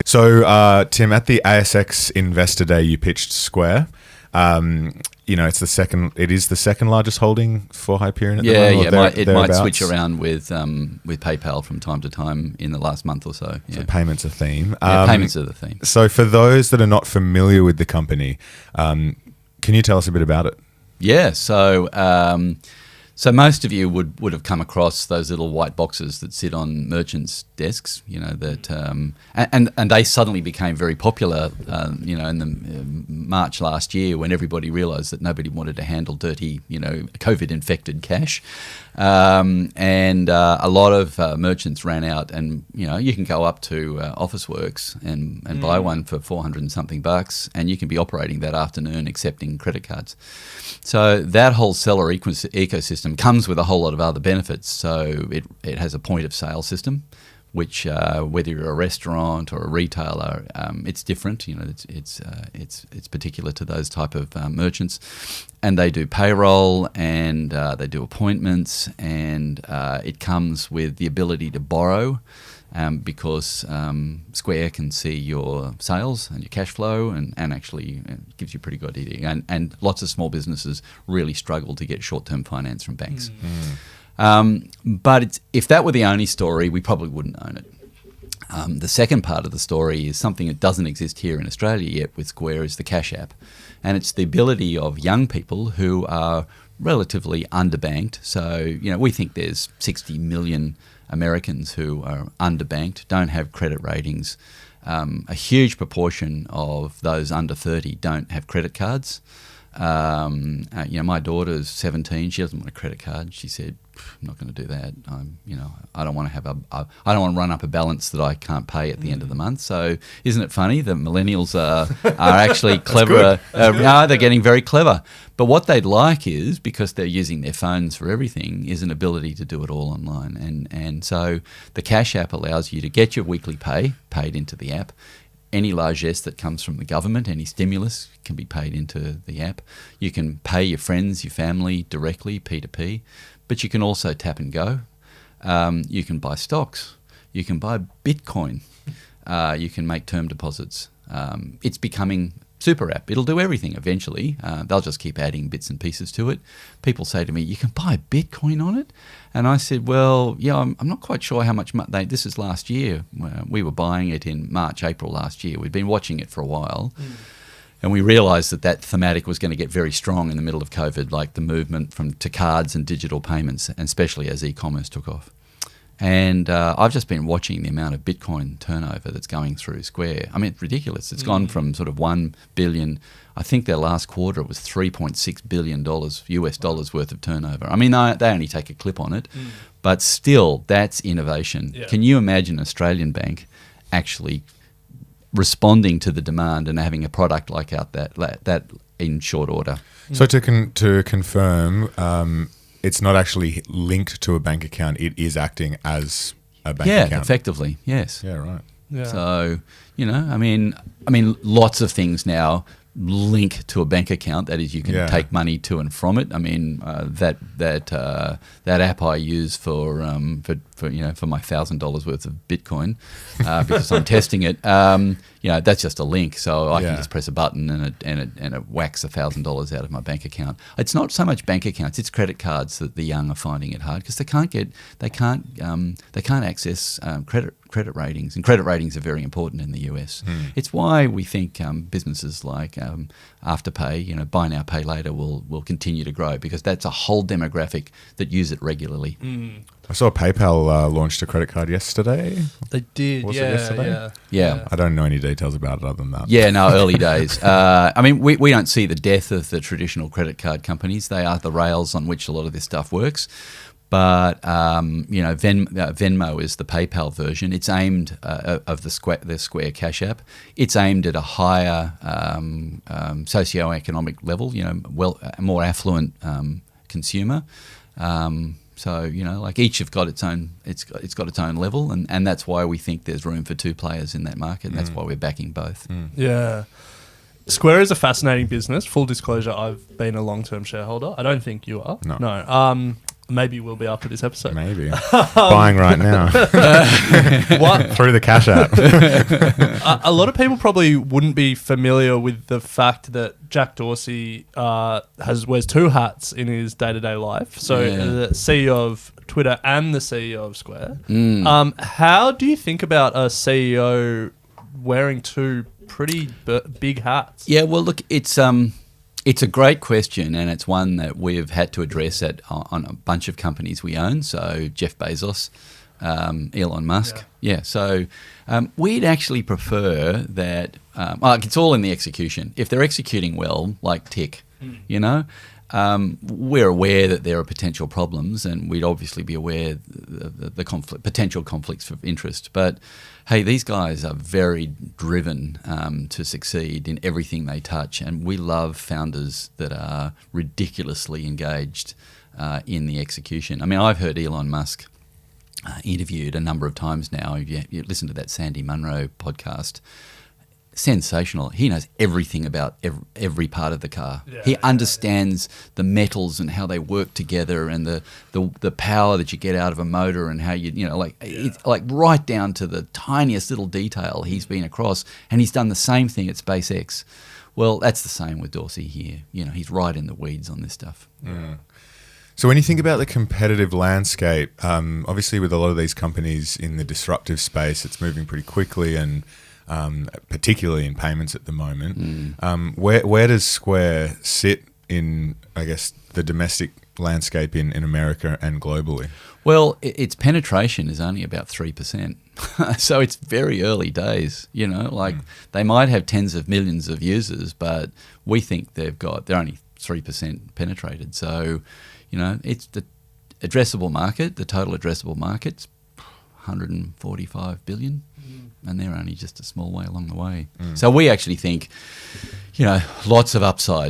So, Tim, at the ASX Investor Day, you pitched Square. It's it is the second largest holding for Hyperion at the moment. It might switch around with PayPal from time to time in the last month or so. Yeah. So payments a theme. Payments are the theme. So for those that are not familiar with the company, can you tell us a bit about it? Yeah, so most of you would have come across those little white boxes that sit on merchants' desks, and they suddenly became very popular, in the March last year when everybody realised that nobody wanted to handle dirty, COVID-infected cash, and a lot of merchants ran out, and you can go up to Officeworks and buy one for $400 and something, and you can be operating that afternoon accepting credit cards. So that whole seller ecosystem comes with a whole lot of other benefits. So it has a point of sale system, which whether you're a restaurant or a retailer, it's different. It's particular to those type of merchants, and they do payroll and they do appointments, and it comes with the ability to borrow. Because Square can see your sales and your cash flow and actually gives you a pretty good idea. And lots of small businesses really struggle to get short-term finance from banks. But if that were the only story, we probably wouldn't own it. The second part of the story is something that doesn't exist here in Australia yet with Square, is the Cash App. And it's the ability of young people who are relatively underbanked. So, we think there's 60 million Americans who are underbanked, don't have credit ratings. A huge proportion of those under 30 don't have credit cards. My daughter's 17. She doesn't want a credit card. She said, "I'm not going to do that. I don't want to have I don't want to run up a balance that I can't pay at the end of the month." So, isn't it funny that millennials are actually cleverer? No, they're getting very clever. But what they'd like is, because they're using their phones for everything, is an ability to do it all online. And so the Cash App allows you to get your weekly pay paid into the app. Any largesse that comes from the government, any stimulus, can be paid into the app. You can pay your friends, your family directly, P2P, but you can also tap and go. You can buy stocks. You can buy Bitcoin. You can make term deposits. It's becoming super app. It'll do everything eventually. They'll just keep adding bits and pieces to it. People say to me, "You can buy Bitcoin on it?" And I said, "Well, yeah, I'm not quite sure how much this is last year. We were buying it in March, April last year. We'd been watching it for a while. And we realised that thematic was going to get very strong in the middle of COVID, like the movement to cards and digital payments, and especially as e-commerce took off. And I've just been watching the amount of Bitcoin turnover that's going through Square. I mean, it's ridiculous. It's gone from sort of $1 billion. I think their last quarter it was $3.6 billion US dollars worth of turnover. I mean, they only take a clip on it, but still, that's innovation. Yeah. Can you imagine an Australian bank actually responding to the demand and having a product like that in short order? So to confirm, it's not actually linked to a bank account. It is acting as a bank account. Yeah, effectively, yes. Yeah, right. Yeah. So, I mean, lots of things now link to a bank account. That is, you can take money to and from it. I mean, that app I use for my $1,000 worth of Bitcoin because I'm testing it. That's just a link, so I can just press a button and it whacks $1,000 out of my bank account. It's not so much bank accounts; it's credit cards that the young are finding it hard because they can't access credit ratings, and credit ratings are very important in the US. It's why we think businesses like Afterpay, buy now, pay later, will continue to grow because that's a whole demographic that use it regularly. I saw PayPal launched a credit card yesterday. They did, Was it yesterday? Yeah. I don't know any details about it other than that. Yeah, no, early days. We don't see the death of the traditional credit card companies. They are the rails on which a lot of this stuff works. But Venmo is the PayPal version. It's aimed of the Square Cash App. It's aimed at a higher socioeconomic level. A more affluent consumer. So each have got its own. It's got its own level, and that's why we think there's room for two players in that market. And that's why we're backing both. Yeah. Square is a fascinating business. Full disclosure, I've been a long-term shareholder. I don't think you are. No. maybe will be after this episode. Maybe. Buying right now. What? Through the Cash App. A lot of people probably wouldn't be familiar with the fact that Jack Dorsey wears two hats in his day-to-day life. So the CEO of Twitter and the CEO of Square. How do you think about a CEO wearing two pretty big hats? Yeah, well, look, it's a great question, and it's one that we've had to address on a bunch of companies we own. So Jeff Bezos, Elon Musk. Yeah. So we'd actually prefer that. It's all in the execution. If they're executing well, like Tick, we're aware that there are potential problems, and we'd obviously be aware of the potential conflicts of interest. But hey, these guys are very driven to succeed in everything they touch, and we love founders that are ridiculously engaged in the execution. I mean, I've heard Elon Musk interviewed a number of times now. You listen to that Sandy Munro podcast. Sensational. He knows everything about every part of the car. He understands the metals and how they work together, and the power that you get out of a motor, and how it's like right down to the tiniest little detail he's been across, and he's done the same thing at SpaceX. Well, that's the same with Dorsey here. He's right in the weeds on this stuff. So when you think about the competitive landscape, obviously with a lot of these companies in the disruptive space, it's moving pretty quickly, and particularly in payments at the moment. Where does Square sit in, I guess, the domestic landscape in America and globally? Well, its penetration is only about 3%. So it's very early days, they might have tens of millions of users, but we think they're only 3% penetrated. So, it's the addressable market, the total addressable market's 145 billion. And they're only just a small way along the way. So we actually think, lots of upside